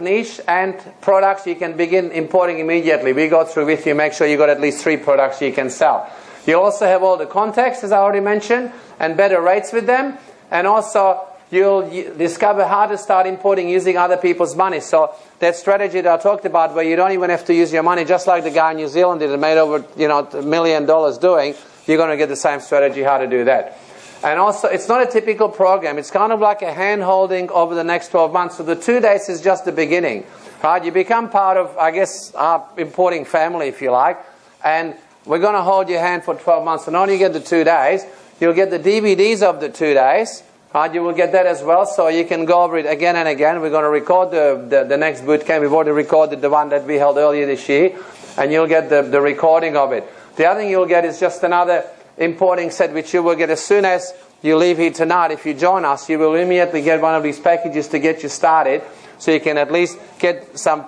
niche and products you can begin importing immediately. We go through with you, make sure you got at least 3 products you can sell. You also have all the contacts, as I already mentioned, and better rates with them. And also, you'll discover how to start importing using other people's money. So that strategy that I talked about, where you don't even have to use your money, just like the guy in New Zealand did and made over $1 million doing, you're going to get the same strategy how to do that. And also, it's not a typical program. It's kind of like a hand-holding over the next 12 months. So the 2 days is just the beginning. Right? You become part of, I guess, our importing family, if you like. And we're going to hold your hand for 12 months. And only you get the 2 days. You'll get the DVDs of the 2 days. Right? You will get that as well, so you can go over it again and again. We're going to record the next boot camp. We've already recorded the one that we held earlier this year. And you'll get the recording of it. The other thing you'll get is just another importing set, which you will get as soon as you leave here tonight. If you join us, you will immediately get one of these packages to get you started, so you can at least get some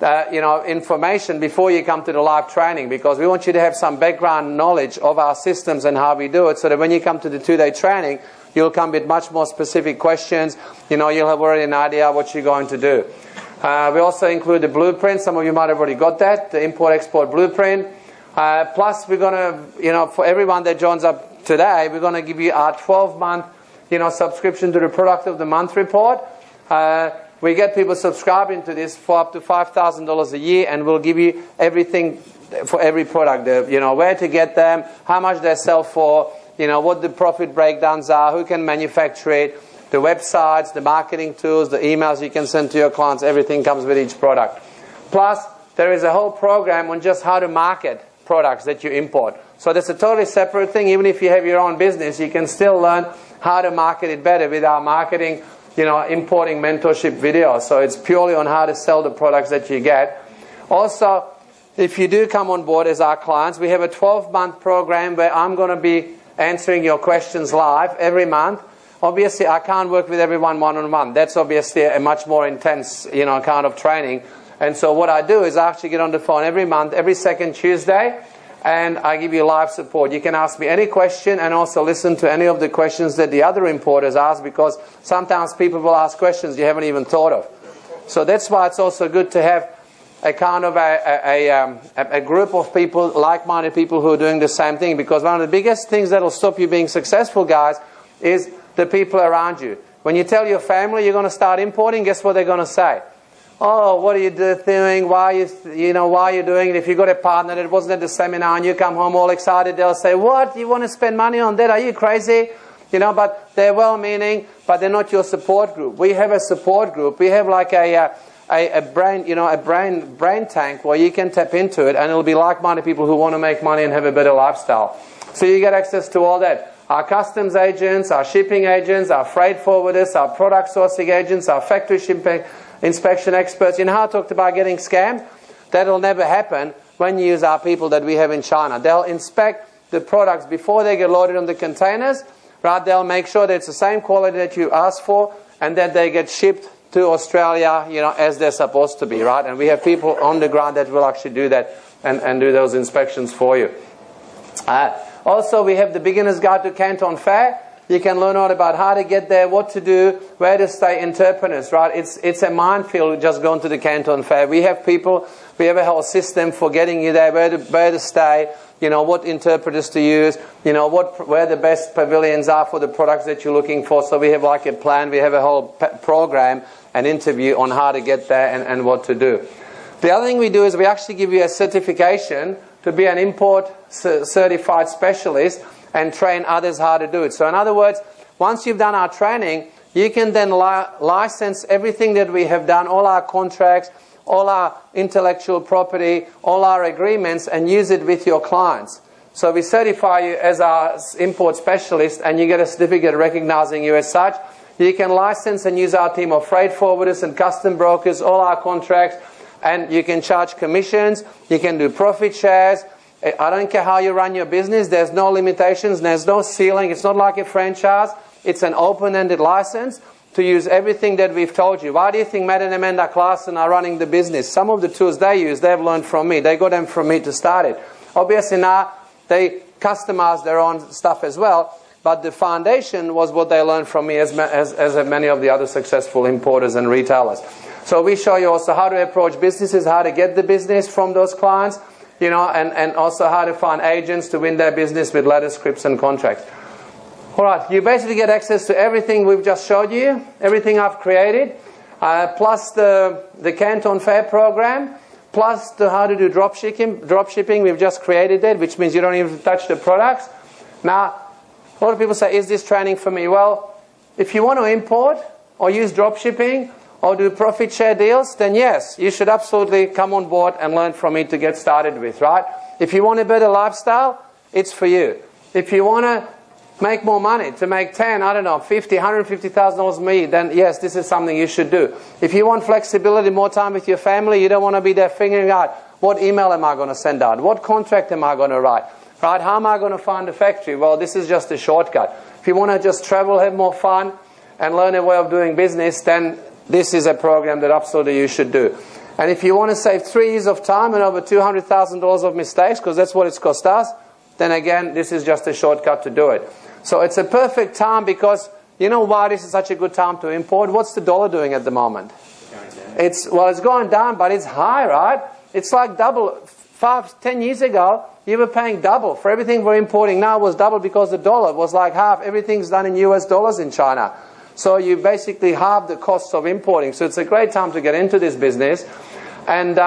information before you come to the live training, because we want you to have some background knowledge of our systems and how we do it, so that when you come to the 2-day training, you'll come with much more specific questions. You'll have already an idea what you're going to do. We also include the blueprint. Some of you might have already got that, the import-export blueprint. Plus, we're going to, for everyone that joins up today, we're going to give you our 12-month, subscription to the Product of the Month report. We get people subscribing to this for up to $5,000 a year, and we'll give you everything for every product. Where to get them, how much they sell for, what the profit breakdowns are, who can manufacture it, the websites, the marketing tools, the emails you can send to your clients. Everything comes with each product. Plus, there is a whole program on just how to market products that you import. So that's a totally separate thing. Even if you have your own business, you can still learn how to market it better with our marketing, importing mentorship videos. So it's purely on how to sell the products that you get. Also, if you do come on board as our clients, we have a 12-month program where I'm going to be answering your questions live every month. Obviously, I can't work with everyone one-on-one. That's obviously a much more intense, kind of training. And so what I do is I actually get on the phone every month, every second Tuesday, and I give you live support. You can ask me any question and also listen to any of the questions that the other importers ask, because sometimes people will ask questions you haven't even thought of. So that's why it's also good to have a kind of a group of people, like-minded people who are doing the same thing, because one of the biggest things that will stop you being successful, guys, is the people around you. When you tell your family you're going to start importing, guess what they're going to say? Oh, what are you doing? Why are you doing it? If you got a partner that wasn't at the seminar and you come home all excited, they'll say, what? You want to spend money on that? Are you crazy? But they're well-meaning, but they're not your support group. We have a support group. We have like a brain tank where you can tap into it, and it'll be like-minded people who want to make money and have a better lifestyle. So you get access to all that. Our customs agents, our shipping agents, our freight forwarders, our product sourcing agents, our factory shipping inspection experts. How I talked about getting scammed? That'll never happen when you use our people that we have in China. They'll inspect the products before they get loaded on the containers. Right? They'll make sure that it's the same quality that you asked for, and that they get shipped to Australia, as they're supposed to be, right? And we have people on the ground that will actually do that and do those inspections for you. Also, we have the Beginner's Guide to Canton Fair. You can learn all about how to get there, what to do, where to stay, interpreters, right? It's a minefield just going to the Canton Fair. We have people, we have a whole system for getting you there, where to stay, what interpreters to use, where the best pavilions are for the products that you're looking for. So we have like a plan, we have a whole program, an interview on how to get there and what to do. The other thing we do is we actually give you a certification to be an import certified specialist and train others how to do it. So in other words, once you've done our training, you can then license everything that we have done, all our contracts, all our intellectual property, all our agreements, and use it with your clients. So we certify you as our import specialist, and you get a certificate recognizing you as such. You can license and use our team of freight forwarders and custom brokers, all our contracts, and you can charge commissions, you can do profit shares. I don't care how you run your business, there's no limitations, there's no ceiling, it's not like a franchise, it's an open-ended license to use everything that we've told you. Why do you think Matt and Amanda Claassen are running the business? Some of the tools they use, they've learned from me, they got them from me to start it. Obviously now, they customize their own stuff as well, but the foundation was what they learned from me, as many of the other successful importers and retailers. So we show you also how to approach businesses, how to get the business from those clients, you know, and also how to find agents to win their business with letter scripts and contracts. All right, you basically get access to everything we've just showed you, everything I've created, plus the Canton Fair program, plus the how to do drop shipping. We've just created that, which means you don't even touch the products. Now, a lot of people say, is this training for me? Well, if you want to import or use drop shipping or do profit share deals, then yes, you should absolutely come on board and learn from me to get started with, right? If you want a better lifestyle, it's for you. If you want to make more money, to make 10, I don't know, 50, $150,000 a year, then yes, this is something you should do. If you want flexibility, more time with your family, you don't want to be there figuring out what email am I going to send out, what contract am I going to write, right? How am I going to find a factory? Well, this is just a shortcut. If you want to just travel, have more fun, and learn a way of doing business, then this is a program that absolutely you should do. And if you want to save 3 years of time and over $200,000 of mistakes, because that's what it's cost us, then again, this is just a shortcut to do it. So it's a perfect time because, you know why this is such a good time to import? What's the dollar doing at the moment? It's going down, but it's high, right? It's like double. 5-10 years ago, you were paying double. For everything we're importing now was double because the dollar was like half. Everything's done in US dollars in China. So you basically halve the costs of importing. So it's a great time to get into this business. And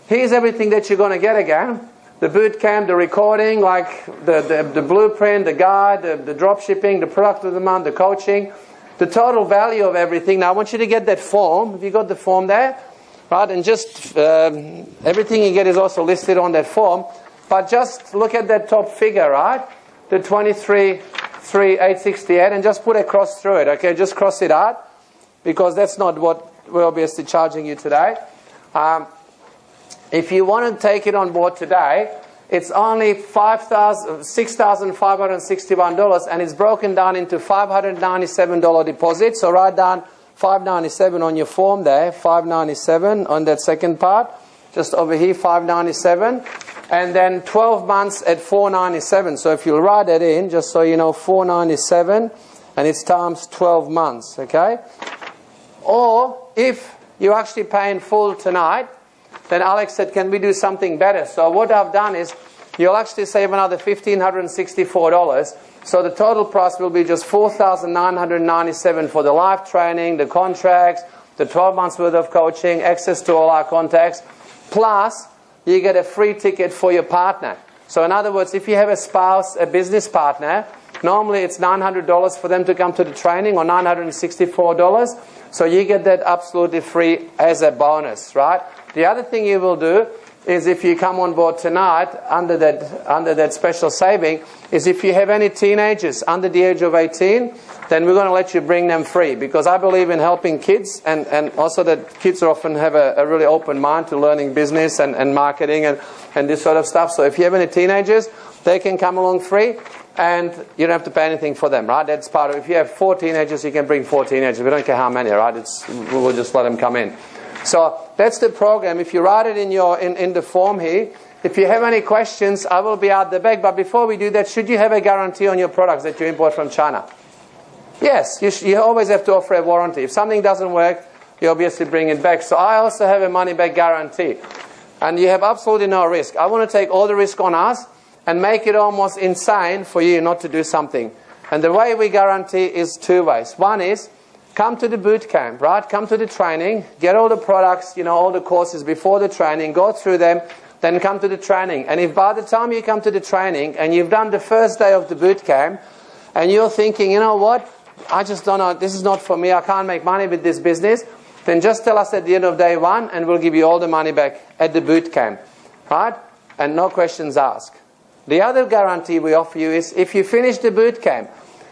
here's everything that you're going to get again. The boot camp, the recording, like the blueprint, the guide, the drop shipping, the product of the month, the coaching, the total value of everything. Now I want you to get that form. Have you got the form there? Right, and just everything you get is also listed on that form. But just look at that top figure, right? The 23,868, and just put a cross through it. Okay, just cross it out because that's not what we're obviously charging you today. If you want to take it on board today, it's only $6,561, and it's broken down into $597 deposit. So write down $597 on your form there, $597 on that second part, just over here, $597, and then 12 months at $497. So if you'll write that in, just so you know, $497, and it's times 12 months, okay? Or if you're actually paying full tonight, then Alex said, can we do something better? So what I've done is, you'll actually save another $1,564. So the total price will be just $4,997 for the live training, the contracts, the 12 months worth of coaching, access to all our contacts, plus you get a free ticket for your partner. So in other words, if you have a spouse, a business partner, normally it's $900 for them to come to the training, or $964. So you get that absolutely free as a bonus, right? The other thing you will do is, if you come on board tonight under that special saving, is if you have any teenagers under the age of 18, then we're going to let you bring them free, because I believe in helping kids, and also that kids often have a really open mind to learning business and marketing and this sort of stuff. So if you have any teenagers, they can come along free, and you don't have to pay anything for them, right? That's part of it. If you have 4 teenagers, you can bring 4 teenagers. We don't care how many, right? We'll just let them come in. So that's the program. If you write it in the form here, if you have any questions, I will be out the back. But before we do that, should you have a guarantee on your products that you import from China? Yes, you always have to offer a warranty. If something doesn't work, you obviously bring it back. So I also have a money-back guarantee. And you have absolutely no risk. I want to take all the risk on us and make it almost insane for you not to do something. And the way we guarantee is 2 ways. One is, come to the boot camp, right? Come to the training, get all the products, all the courses before the training, go through them, then come to the training. And if by the time you come to the training and you've done the first day of the boot camp and you're thinking, you know what, I just don't know, this is not for me, I can't make money with this business, then just tell us at the end of day 1 and we'll give you all the money back at the boot camp, right? And no questions asked. The other guarantee we offer you is, if you finish the boot camp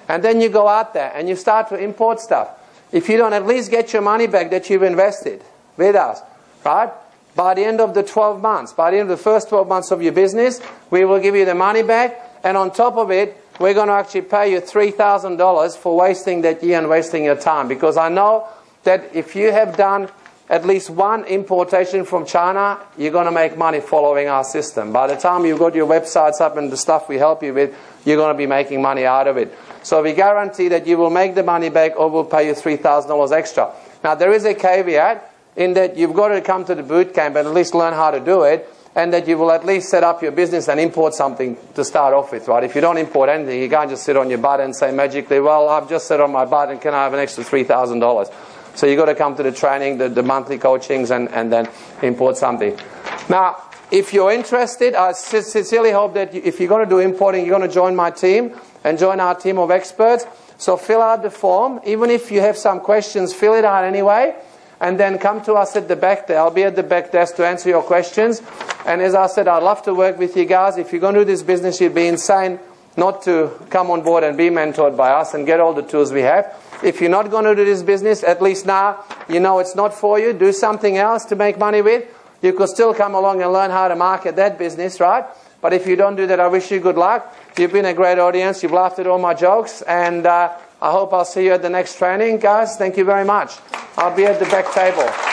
and then you go out there and you start to import stuff, if you don't at least get your money back that you've invested with us, right? By the end of the 12 months, by the end of the first 12 months of your business, we will give you the money back. And on top of it, we're going to actually pay you $3,000 for wasting that year and wasting your time. Because I know that if you have done at least 1 importation from China, you're going to make money following our system. By the time you've got your websites up and the stuff we help you with, you're going to be making money out of it. So we guarantee that you will make the money back, or we'll pay you $3,000 extra. Now there is a caveat. in that you've got to come to the boot camp and at least learn how to do it, and that you will at least set up your business and import something to start off with, right? If you don't import anything, you can't just sit on your butt and say magically, well, I've just sat on my butt and can I have an extra $3,000? So you've got to come to the training, the monthly coachings, and then import something. Now, if you're interested, I sincerely hope that if you're going to do importing, you're going to join my team and join our team of experts. So fill out the form. Even if you have some questions, fill it out anyway. And then come to us at the back there. I'll be at the back desk to answer your questions. And as I said, I'd love to work with you guys. If you're going to do this business, you'd be insane not to come on board and be mentored by us and get all the tools we have. If you're not going to do this business, at least now you know it's not for you. Do something else to make money with. You could still come along and learn how to market that business, right? But if you don't do that, I wish you good luck. You've been a great audience. You've laughed at all my jokes. And I hope I'll see you at the next training. Guys, thank you very much. I'll be at the back table.